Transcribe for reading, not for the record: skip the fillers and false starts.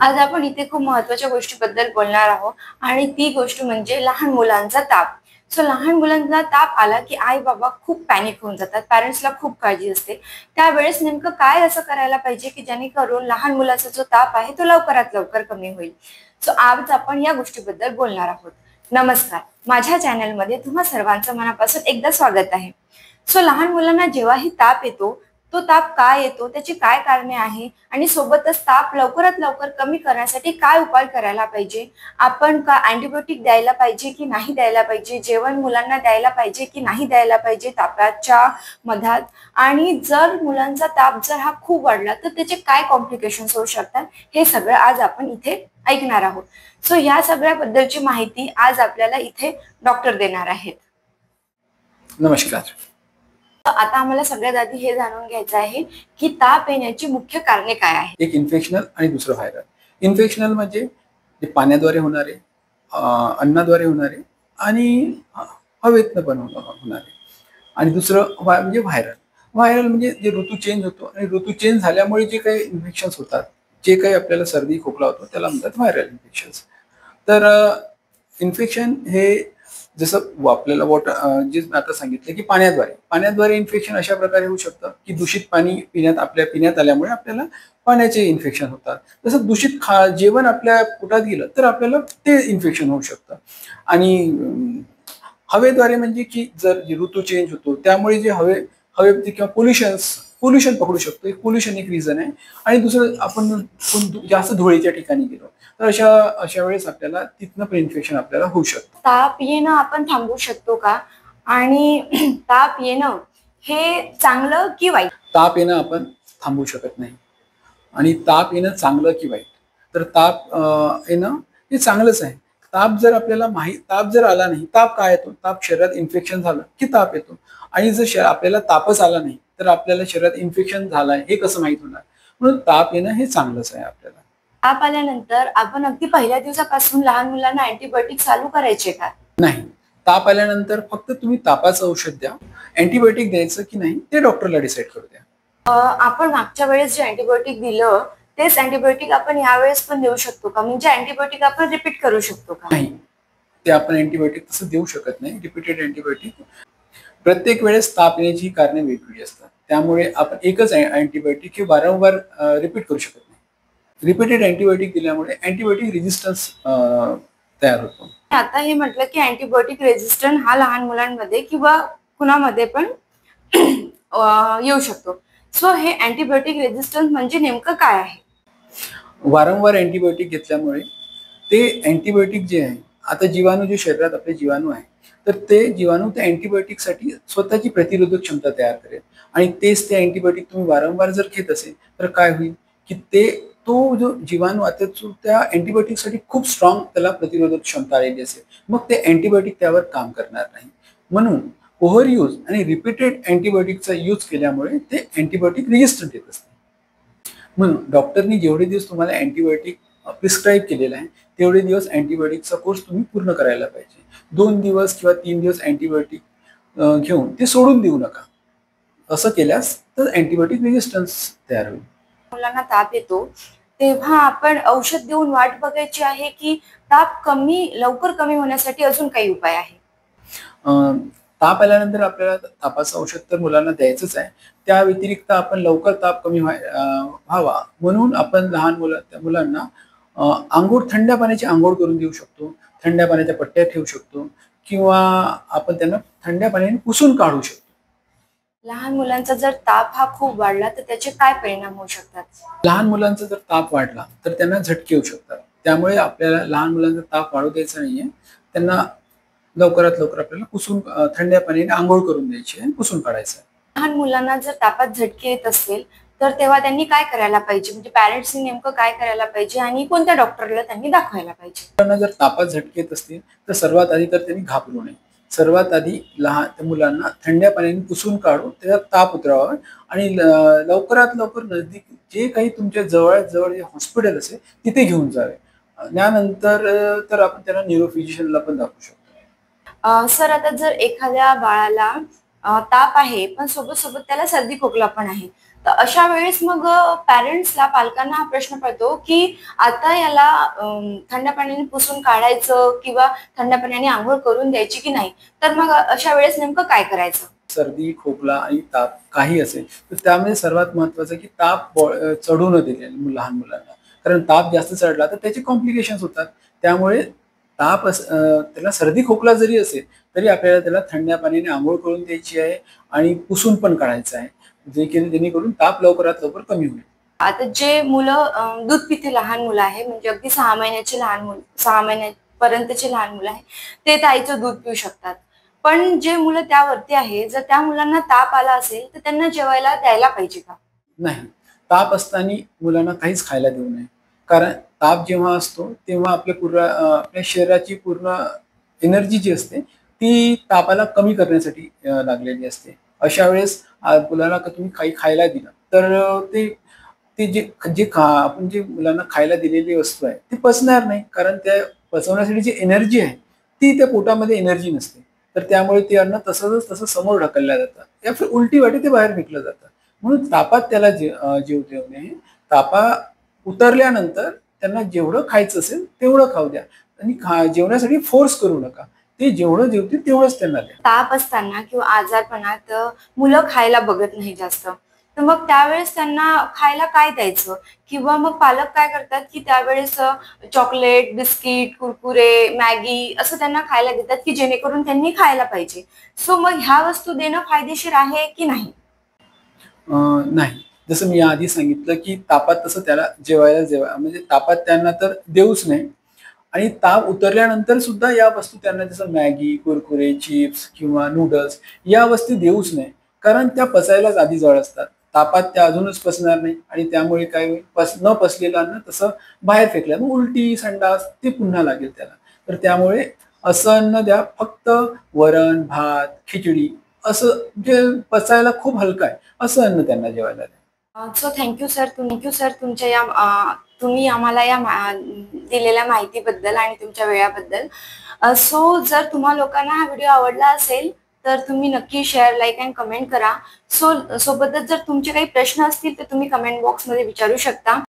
आज आपण इथे खूप महत्त्वाच्या गोष्टीबद्दल बोलणार आहोत आणि ती गोष्ट म्हणजे लहान मुलांचा ताप. लहान मुलांना ताप आला की आई-बाबा खूप पॅनिक होऊन जातात. पॅरेंट्सला खूप काळजी असते. त्यावेळेस नेमकं काय असं करायला पाहिजे की जेणेकरून लहान मुलाचा जो ताप आहे तो लवकरात लवकर कमी होईल. आज आपण या गोष्टीबद्दल बोलणार आहोत. नमस्कार. माझ्या चॅनलमध्ये तुम्हा सर्वांचं मनापासून एकदा स्वागत आहे. लहान मुलांना जेव्हाही ताप येतो, तो ताप का येतो, त्याची काय कारणे आहे आणि सोबतच ताप लवकरात लवकर कमी करण्यासाठी काय उपाय करायला पाहिजे? आपण का अँटिबायोटिक द्यायला पाहिजे की नाही द्यायला पाहिजे? जेवण मुलांना द्यायला पाहिजे की नाही द्यायला पाहिजे तापाच्या मधात? आणि जर मुलांचा ताप जर हा खूप वाढला तर त्याचे काय कॉम्प्लिकेशन्स होऊ शकतात? हे सगळं आज आपण इथे ऐकणार आहोत. ह्या सगळ्याबद्दलची माहिती आज आपल्याला इथे डॉक्टर देणार आहेत. नमस्कार. आता आम्हाला सगळ्यात आधी हे जाणून घ्यायचं आहे की ताप येण्याची मुख्य कारणे काय आहेत? एक इन्फेक्शनल आणि दुसरं व्हायरल. इन्फेक्शनल म्हणजे पाण्याद्वारे होणारे, अन्नाद्वारे होणारे आणि हवेतनं पण होणारे. आणि दुसरं म्हणजे व्हायरल. व्हायरल म्हणजे जे ऋतू चेंज होतो आणि ऋतू चेंज झाल्यामुळे जे काही इन्फेक्शन्स होतात, जे काही आपल्याला सर्दी खोकला होतो त्याला म्हणतात व्हायरल इन्फेक्शन्स. तर इन्फेक्शन हे जसं आपल्याला जे आता सांगितलं की पाण्याद्वारे इन्फेक्शन अशा प्रकारे होऊ शकतं की दूषित पाणी पिण्यात आल्यामुळे आपल्याला पाण्याचे इन्फेक्शन होतात. तसं दूषित जेवण आपल्या पोटात गेलं तर आपल्याला ते इन्फेक्शन होऊ शकतं. आणि हवेद्वारे म्हणजे की जर ऋतू चेंज होतो त्यामुळे जे हवेमध्ये किंवा पोल्युशन पकडू शकतो. पोल्युशन एक रिझन आहे. आणि दुसरं आपण जास्त धुळीच्या ठिकाणी गेलो तर अशा वेळेस आपल्याला तिथनं पण इन्फेक्शन आपल्याला होऊ शकतं. ताप येणं आपण थांबवू शकतो का? आणि ताप येणं हे चांगलं की वाईट? ताप येणं आपण थांबवू शकत नाही. आणि ताप येणं चांगलं की वाईट? तर ताप येणं हे चांगलंच आहे. ताप जर आला नाही, ताप काय येतो? ताप शरीरात इन्फेक्शन झालं की ताप येतो. आणि जर आपल्याला तापच आला नाही तर आपल्याला शरीरात इन्फेक्शन झालंय हे कसं माहित होणार? म्हणून ताप येणं हे चांगलंच आहे आपल्याला. ताप आल्यानंतर आपण अगदी पहिल्या दिवसापासून लहान मुलांना अँटिबायोटिक चालू करायचे का? नाही. ताप आल्यानंतर फक्त तुम्ही तापाचं औषध द्या. अँटिबायोटिक द्यायचं की नाही ते डॉक्टरला डिसाईड करू द्या. आपण मागच्या वेळेस जे अँटिबायोटिक दिलं तेच अँटिबायोटिक आपण यावेळेस पण देऊ शकतो का? म्हणजे अँटिबायोटिक आपण रिपीट करू शकतो का? नाही. ते आपण अँटिबायोटिक तसं देऊ शकत नाही. रिपीटेड अँटिबायोटिक प्रत्येक वेळेस ताप येण्याची कारणे वेगवेगळी असतात. त्यामुळे आपण एकच अँटिबायोटिक हे वारंवार रिपीट करू शकत नाही. रिपीटेड अँटिबायोटिक दिल्यामुळे अँटिबायोटिक रेझिस्टन्स तयार होतो. आता हे म्हटलं की अँटिबायोटिक रेझिस्टन्स हा लहान मुलांमध्ये किंवा कुणामध्ये पण येऊ शकतो. हे अँटिबायोटिक रेझिस्टन्स म्हणजे नेमकं काय आहे? वारंवार अँटिबायोटिक घेतल्यामुळे ते अँटिबायोटिक जे आहे, आता जीवाणू जे शरीरात आपले जीवाणू आहे तर ते जीवाणू त्या अँटिबायोटिकसाठी स्वतःची प्रतिरोधक क्षमता तयार करेल. आणि तेच ते अँटिबायोटिक तुम्ही वारंवार जर घेत असेल तर काय होईल की तो जो जीवाणू आता त्या अँटिबायोटिकसाठी खूप स्ट्रॉंग त्याला प्रतिरोधक क्षमता आलेली असेल, मग ते अँटिबायोटिक त्यावर काम करणार नाही. म्हणून ओव्हर यूज आणि रिपीटेड अँटिबायोटिकचा यूज केल्यामुळे ते अँटिबायोटिक रेजिस्टंट येत असते. म्हणून डॉक्टरनी जेवढे दिवस तुम्हाला अँटिबायोटिक प्रिस्क्राईब केलेला आहे तेवढे दिवस अँटिबायोटिकचा कोर्स तुम्ही पूर्ण करायला पाहिजे. 2 दिवस किंवा 3 दिवस अँटिबायोटिक घेऊन ते सोडून देऊ नका. असं केल्यास तर अँटिबायोटिक रेजिस्टन्स तयार होईल. मुलांना ताप येतो तेव्हा आपण औषध देऊन वाट बघायची आहे की ताप लवकर कमी होण्यासाठी अजून काही उपाय आहे? ताप आल्यानंतर आपल्याला तापाचं औषध तर मुलांना द्यायचंच आहे. त्या व्यतिरिक्त आपण लवकर ताप कमी व्हावा म्हणून आपण लहान मुलांना थंड पाण्याची आंघोळ करून देऊ शकतो. थंड पाण्याच्या पट्ट्या ठेवू शकतो किंवा आपण त्यांना थंड पाण्याने पुसून काढू शकतो. लहान मुलांचा जर ताप हा खूप वाढला तर त्याचे काय परिणाम होऊ शकतात? लहान मुलांचा जर ताप वाढला तर त्यांना झटके येऊ शकतात. त्यामुळे आपल्याला लहान मुलांचा ताप वाढू द्यायचा नाहीये. त्यांना लवकरात लवकर आपल्याला थंड पाण्याने आंघोळ करून द्यायची आणि पुसून काढायचं. लहान मुलांना जर तापात झटके येत असेल तर तेव्हा त्यांनी काय करायला पाहिजे? म्हणजे पॅरेंट्सनी नेमकं काय करायला पाहिजे आणि कोणत्या डॉक्टरला त्यांनी दाखवायला पाहिजे? मुलांना जर तापात झटके येत असतील तर सर्वात आधी तर त्यांनी घाबरू नये. सर्वात आधी लहान मुलांना थंड पाण्याने पुसून काढून त्याचा ताप उतरवावा आणि लवकरात लवकर नजदीक जे काही तुमच्या जवळ जे हॉस्पिटल असेल तिथे घेऊन जावे. त्यानंतर तर आपण त्याला न्यूरोफिजिशियनला पण दाखवू शकतो. सर, आता जर एखाद्या बाळाला ताप आहे पण सोबत सोबत त्याला सर्दी खोकला पण आहे तर अशा वेळेस मग पॅरेंट्सला, पालकांना हा प्रश्न पडतो की आता याला थंड पाण्याने पुसून काढायचं किंवा थंड पाण्याने आंघोळ करून द्यायची की नाही. तर मग अशा वेळेस नेमकं काय करायचं? सर्दी, खोकला आणि ताप काही असेल तर त्यामध्ये सर्वात महत्वाचं की ताप चढू न दिले लहान मुलांना. कारण ताप जास्त चढला तर त्याचे कॉम्प्लिकेशन्स होतात. त्यामुळे त्याला सर्दी खोकला जरी असेल तरी आपल्याला त्याला थंड पाण्याने अंघोळ करून द्यायची आहे आणि पुसून पण काढायचं आहे. जेणेकरून ताप लवकरात लवकर कमी होईल. आता जे मुलं दूध पिते, लहान मुलं आहे म्हणजे अगदी 6 महिन्याची लहान मुलं, 6 महिन्यापर्यंतचे लहान मुलं आहे, ते तर आईचं दूध पिऊ शकतात. पण जे मुलं त्यावरती आहे, जर त्या मुलांना ताप आला असेल, तर त्यांना जेवायला द्यायला पाहिजे का? नाही. ताप असताना मुलांना काहीच खायला देऊ नये. कारण ताप जेव्हा असतो तेव्हा आपल्या शरीराची पूर्ण एनर्जी जी असते ती तापाला कमी करण्यासाठी लागलेली असते. अशा वेळेस मुलाला तुम्ही काही खायला दिलं तर ते ते जे जे आपण जे मुलांना खायला दिलेली वस्तू आहे ती पचणार नाही. कारण त्या पचवण्यासाठी जी एनर्जी आहे ती त्या पोटामध्ये एनर्जी नसते. तर त्यामुळे ते अन्न तसंच तसं समोर ढकललं जातं. या फिर उलटी वाटे ते बाहेर फेकलं जातं. म्हणून तापात त्याला जेवू देऊ नये. तापा उतरल्यानंतर त्यांना जेवढं खायचं असेल तेवढं खाऊ द्या आणि जेवण्यासाठी फोर्स करू नका. ते जेवढं जेवतील तेवढंच त्यांना द्या. ताप असताना किंवा आजारपणात मुलं खायला बघत नाही जास्त. तर मग त्यावेळेस त्यांना खायला काय द्यायचं? किंवा मग पालक काय करतात, की त्यावेळेस चॉकलेट, बिस्किट, कुरकुरे, मॅगी असं त्यांना खायला देतात, की जेणेकरून त्यांनी खायला पाहिजे. सो मग ह्या वस्तू देणं फायदेशीर आहे की नाही? नाही. जसं मी आधी सांगितलं, की तापात तसं त्याला म्हणजे तापात त्यांना तर देऊच नाही आणि ताप उतरल्यानंतर सुद्धा या वस्तू त्यांना जसं मॅगी, कुरकुरे, चिप्स किंवा नूडल्स या वस्तू देऊच नाही. कारण त्या पचायलाच आधी जड असतात. तापात त्या अजूनच पचणार नाही आणि त्यामुळे काय होईल, न पचलेलं अन्न तसं बाहेर फेकलं. मग उलटी, संडास ते पुन्हा लागेल त्याला. तर त्यामुळे असं अन्न द्या. फक्त वरण, भात, खिचडी असं जे पचायला खूप हलकं आहे असं अन्न त्यांना जेवायला द्या. सो थँक सर तुमच्या या तुम्ही आम्हाला या दिलेल्या माहितीबद्दल आणि तुमच्या वेळाबद्दल. सो जर तुम्हा लोकांना हा व्हिडिओ आवडला असेल, तर तुम्ही नक्की शेअर, लाईक अँड कमेंट करा. सोबतच जर तुमचे काही प्रश्न असतील तर तुम्ही कमेंट बॉक्समध्ये विचारू शकता.